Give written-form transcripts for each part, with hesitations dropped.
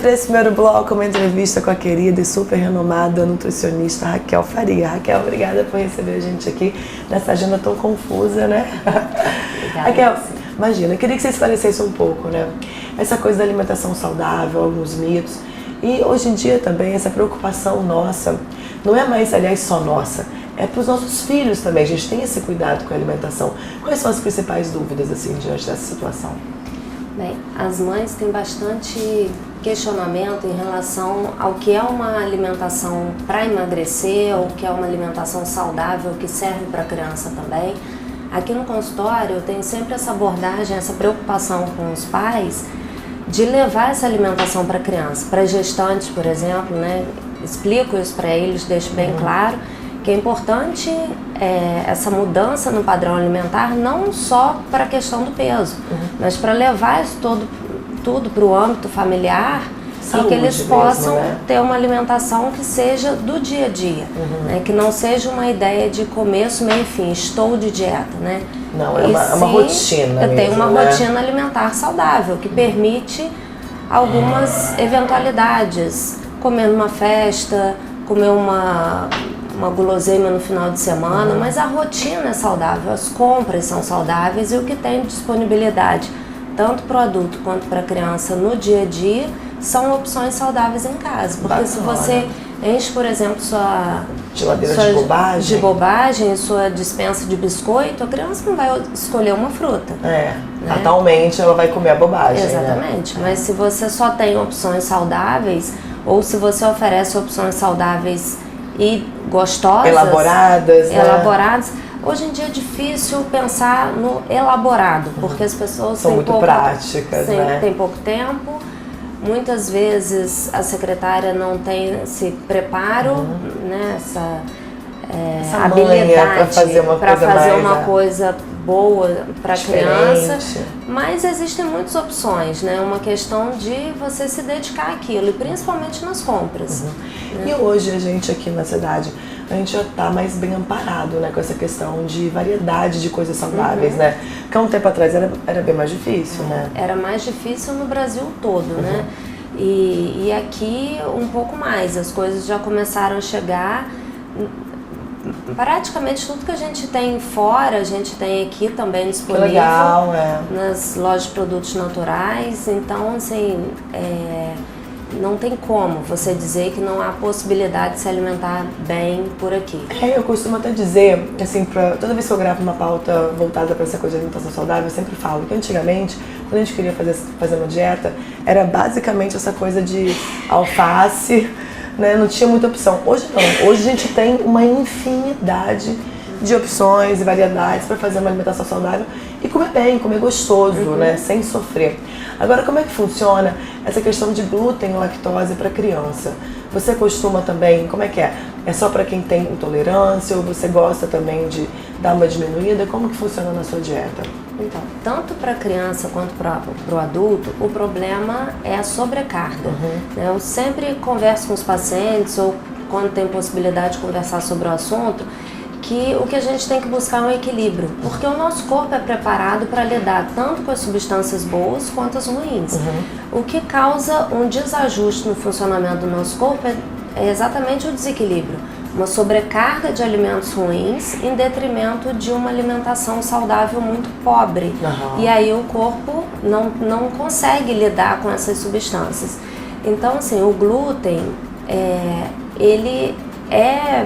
para esse primeiro bloco uma entrevista com a querida e super renomada nutricionista Raquel Faria. Raquel, obrigada por receber a gente aqui nessa agenda tão confusa, né? Obrigada. Raquel, imagina, eu queria que você esclarecesse um pouco, né? Essa coisa da alimentação saudável, alguns mitos. E hoje em dia também essa preocupação nossa, não é mais, aliás, só nossa, é para os nossos filhos também. A gente tem esse cuidado com a alimentação. Quais são as principais dúvidas, assim, diante dessa situação? Bem, as mães têm bastante questionamento em relação ao que é uma alimentação para emagrecer, ou o que é uma alimentação saudável que serve para a criança também. Aqui no consultório eu tenho sempre essa abordagem, essa preocupação com os pais de levar essa alimentação para a criança, para gestantes, por exemplo, né? Explico isso para eles, deixo bem claro que é importante essa mudança no padrão alimentar, não só para a questão do peso, mas para levar isso tudo para o âmbito familiar. Saúde, e que eles possam mesmo, né? Ter uma alimentação que seja do dia a dia, né? Que não seja uma ideia de começo, meio e fim, estou de dieta, né? Não, é uma rotina. Eu tenho uma né? rotina alimentar saudável que permite algumas eventualidades, comer numa festa, comer uma guloseima no final de semana, mas a rotina é saudável, as compras são saudáveis e o que tem disponibilidade, tanto para o adulto quanto para a criança no dia a dia, são opções saudáveis em casa. Porque se você enche, por exemplo, sua geladeira de bobagem, sua dispensa de biscoito, a criança não vai escolher uma fruta. Né? Fatalmente ela vai comer a bobagem. Exatamente, né? Mas se você só tem opções saudáveis, ou se você oferece opções saudáveis e gostosas, elaboradas, hoje em dia é difícil pensar no elaborado, porque as pessoas são muito práticas, né? Tem pouco tempo, muitas vezes a secretária não tem esse preparo, né? Essa habilidade para fazer uma coisa boa para a criança, mas existem muitas opções, né? Uma questão de você se dedicar àquilo, e principalmente nas compras. Né? E hoje a gente aqui na cidade, a gente já está mais bem amparado, né, com essa questão de variedade de coisas saudáveis, né? Porque há um tempo atrás era bem mais difícil, né? Era mais difícil no Brasil todo, né? E aqui um pouco mais, as coisas já começaram a chegar. Praticamente tudo que a gente tem fora, a gente tem aqui também disponível. Que legal, nas lojas de produtos naturais. Então, assim, não tem como você dizer que não há possibilidade de se alimentar bem por aqui. Eu costumo até dizer, assim, toda vez que eu gravo uma pauta voltada para essa coisa de alimentação saudável, eu sempre falo que antigamente, quando a gente queria fazer uma dieta, era basicamente essa coisa de alface, né? Não tinha muita opção. Hoje não. Hoje a gente tem uma infinidade de opções e variedades para fazer uma alimentação saudável e comer bem, comer gostoso, né? Sem sofrer. Agora, como é que funciona essa questão de glúten e lactose para criança? Você costuma também, como é que é? É só para quem tem intolerância ou você gosta também de dar uma diminuída? Como que funciona na sua dieta? Então, tanto para a criança quanto para o adulto, o problema é a sobrecarga. Eu sempre converso com os pacientes, ou quando tem possibilidade de conversar sobre o assunto, que o que a gente tem que buscar é um equilíbrio, porque o nosso corpo é preparado para lidar tanto com as substâncias boas quanto as ruins. O que causa um desajuste no funcionamento do nosso corpo é exatamente o desequilíbrio. Uma sobrecarga de alimentos ruins em detrimento de uma alimentação saudável muito pobre. E aí o corpo não consegue lidar com essas substâncias. Então, assim, o glúten, ele é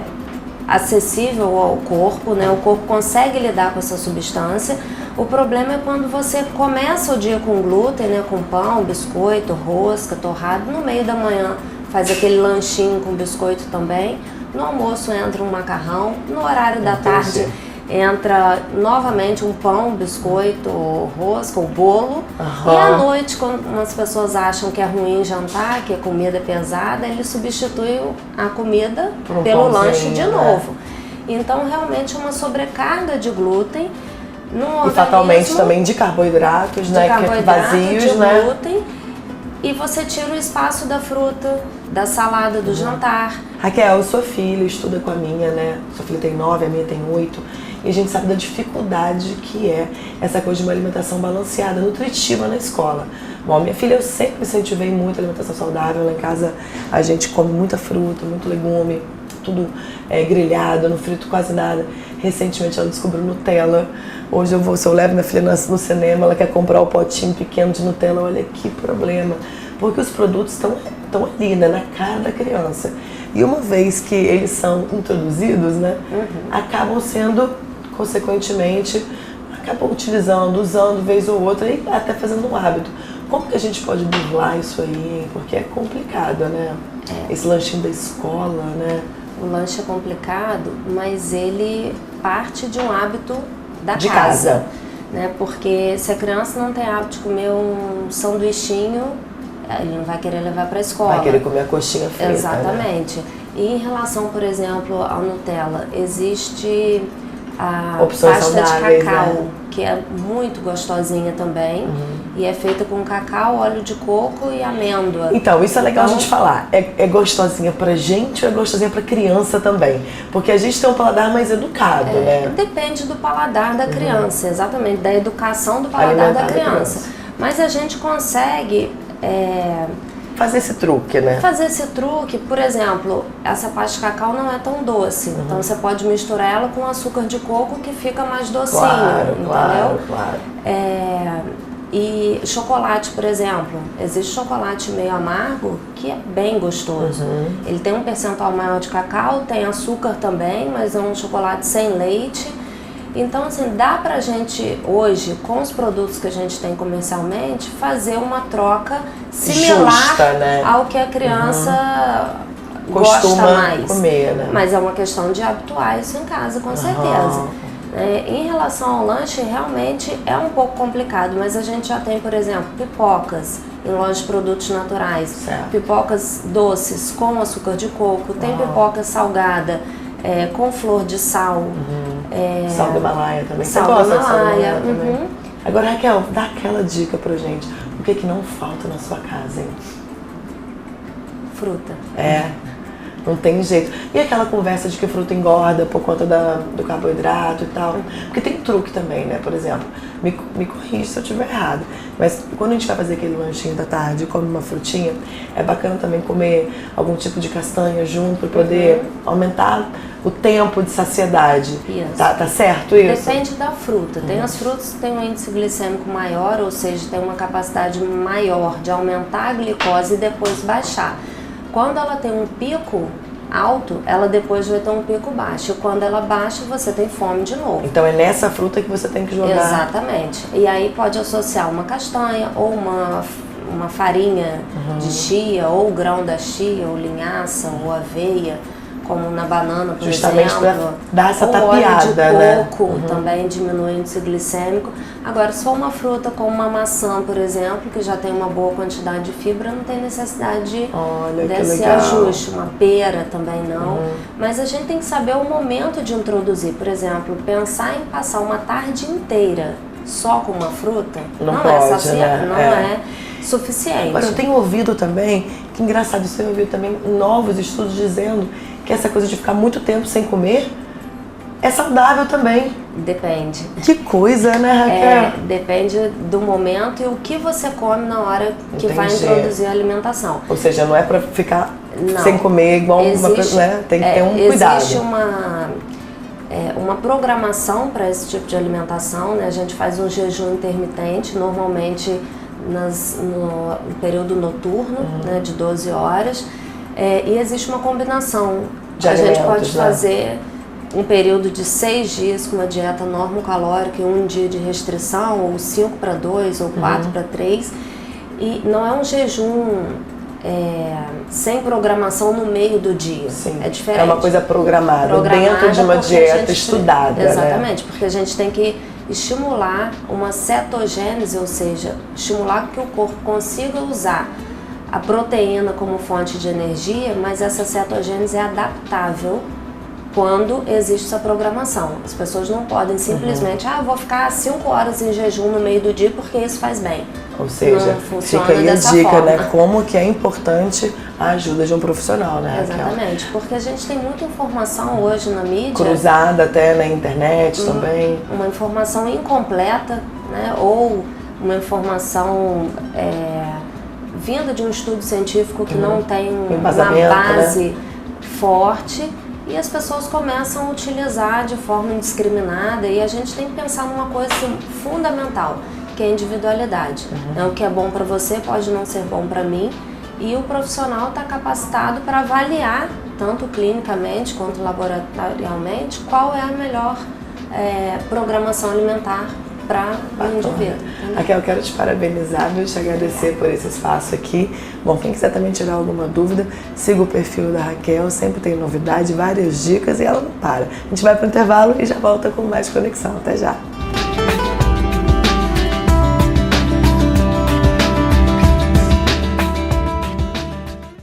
acessível ao corpo, né? O corpo consegue lidar com essa substância. O problema é quando você começa o dia com glúten, né? Com pão, biscoito, rosca, torrado, no meio da manhã faz aquele lanchinho com biscoito também. No almoço entra um macarrão, no horário da tarde entra novamente um pão, biscoito, rosca ou bolo. E à noite, quando as pessoas acham que é ruim jantar, que a comida é pesada, eles substituem a comida pelo lanche de novo. Então, realmente é uma sobrecarga de glúten no organismo. E fatalmente também de carboidratos, né? Vazios, de glúten. E você tira o espaço da fruta, da salada, do jantar. Raquel, sua filha estuda com a minha, né? Sua filha tem 9, a minha tem 8. E a gente sabe da dificuldade que é essa coisa de uma alimentação balanceada, nutritiva na escola. Bom, minha filha, eu sempre incentivei muito a alimentação saudável. Lá em casa a gente come muita fruta, muito legume, tudo grelhado, não frito quase nada. Recentemente ela descobriu Nutella. Hoje se eu levo minha filha no cinema, ela quer comprar o potinho pequeno de Nutella, olha que problema. Porque os produtos estão ali, né, na cara da criança. E uma vez que eles são introduzidos, né, acabam sendo, consequentemente, usando vez ou outra e até fazendo um hábito. Como que a gente pode burlar isso aí, hein? Porque é complicado, né? Esse lanchinho da escola, né? O lanche é complicado, mas ele parte de um hábito de casa. Né? Porque se a criança não tem hábito de comer um sanduichinho, ele não vai querer levar para a escola. Vai querer comer a coxinha frita. Exatamente. Né? E em relação, por exemplo, ao Nutella, existe a opções pasta saudáveis, de cacau, né? Que é muito gostosinha também. E é feita com cacau, óleo de coco e amêndoa. Então, isso é legal a gente falar. É gostosinha pra gente ou é gostosinha pra criança também? Porque a gente tem um paladar mais educado, né? Depende do paladar da criança, exatamente, da educação do paladar da criança. Mas a gente consegue... fazer esse truque, né? Fazer esse truque, por exemplo, essa pasta de cacau não é tão doce. Então você pode misturar ela com açúcar de coco que fica mais docinho, entendeu? Claro. E chocolate, por exemplo, existe chocolate meio amargo que é bem gostoso. Ele tem um percentual maior de cacau, tem açúcar também, mas é um chocolate sem leite. Então, assim, dá pra gente hoje, com os produtos que a gente tem comercialmente, fazer uma troca similar justa, né? ao que a criança gosta mais. Comer, né? Mas é uma questão de habituar isso em casa, com certeza. Em relação ao lanche, realmente é um pouco complicado, mas a gente já tem, por exemplo, pipocas em lojas de produtos naturais, pipocas doces com açúcar de coco, tem pipoca salgada com flor de sal. Sal do Himalaia também. Sal do Himalaia. Agora, Raquel, dá aquela dica pra gente. O que que não falta na sua casa, hein? Fruta. Não tem jeito. E aquela conversa de que fruta engorda por conta do carboidrato e tal. Porque tem truque também, né? Por exemplo, me corrige se eu estiver errado. Mas quando a gente vai fazer aquele lanchinho da tarde e come uma frutinha, é bacana também comer algum tipo de castanha junto para poder aumentar o tempo de saciedade. Isso. Tá certo isso? Depende da fruta. Tem as frutas que têm um índice glicêmico maior, ou seja, tem uma capacidade maior de aumentar a glicose e depois baixar. Quando ela tem um pico alto, ela depois vai ter um pico baixo. Quando ela baixa, você tem fome de novo. Então é nessa fruta que você tem que jogar. Exatamente. E aí pode associar uma castanha ou uma farinha de chia, ou grão da chia, ou linhaça, ou aveia, como na banana, por justamente exemplo. Para dar essa tapeada, óleo de coco, também diminui o índice glicêmico. Agora, se for uma fruta como uma maçã, por exemplo, que já tem uma boa quantidade de fibra, não tem necessidade desse ajuste. Uma pera também não. Mas a gente tem que saber o momento de introduzir. Por exemplo, pensar em passar uma tarde inteira só com uma fruta não pode, é suficiente. Agora, eu tenho ouvido também, que engraçado, isso eu ouvi também novos estudos dizendo que essa coisa de ficar muito tempo sem comer é saudável também. Depende. Que coisa, né, Raquel? Depende do momento e o que você come na hora que vai introduzir a alimentação. Ou seja, não é pra ficar sem comer igual uma pessoa, né? Tem que ter um cuidado. Existe uma programação para esse tipo de alimentação, né? A gente faz um jejum intermitente, normalmente no período noturno, né, de 12 horas. E existe uma combinação. A gente pode fazer um período de 6 dias com uma dieta normocalórica e um dia de restrição, ou 5 para 2, ou 4 para 3. E não é um jejum sem programação no meio do dia. Sim. É diferente. É uma coisa programada dentro de uma dieta estudada. Exatamente, né? Porque a gente tem que estimular uma cetogênese, ou seja, estimular que o corpo consiga usar a proteína como fonte de energia, mas essa cetogênese é adaptável quando existe essa programação. As pessoas não podem simplesmente, vou ficar 5 horas em jejum no meio do dia porque isso faz bem. Ou seja, fica aí a dica, né? Como que é importante a ajuda de um profissional, né, Raquel? Exatamente, porque a gente tem muita informação hoje na mídia. Cruzada até na internet também. Uma informação incompleta, né? Ou uma informação vinda de um estudo científico que não tem uma base forte, e as pessoas começam a utilizar de forma indiscriminada, e a gente tem que pensar numa coisa assim, fundamental, que é a individualidade. O que é bom para você pode não ser bom para mim, e o profissional está capacitado para avaliar, tanto clinicamente quanto laboratorialmente, qual é a melhor programação alimentar para o indivíduo. Raquel, eu quero te parabenizar, te agradecer por esse espaço aqui. Bom, quem quiser também tirar alguma dúvida, siga o perfil da Raquel, sempre tem novidade, várias dicas e ela não para. A gente vai para o intervalo e já volta com mais conexão. Até já!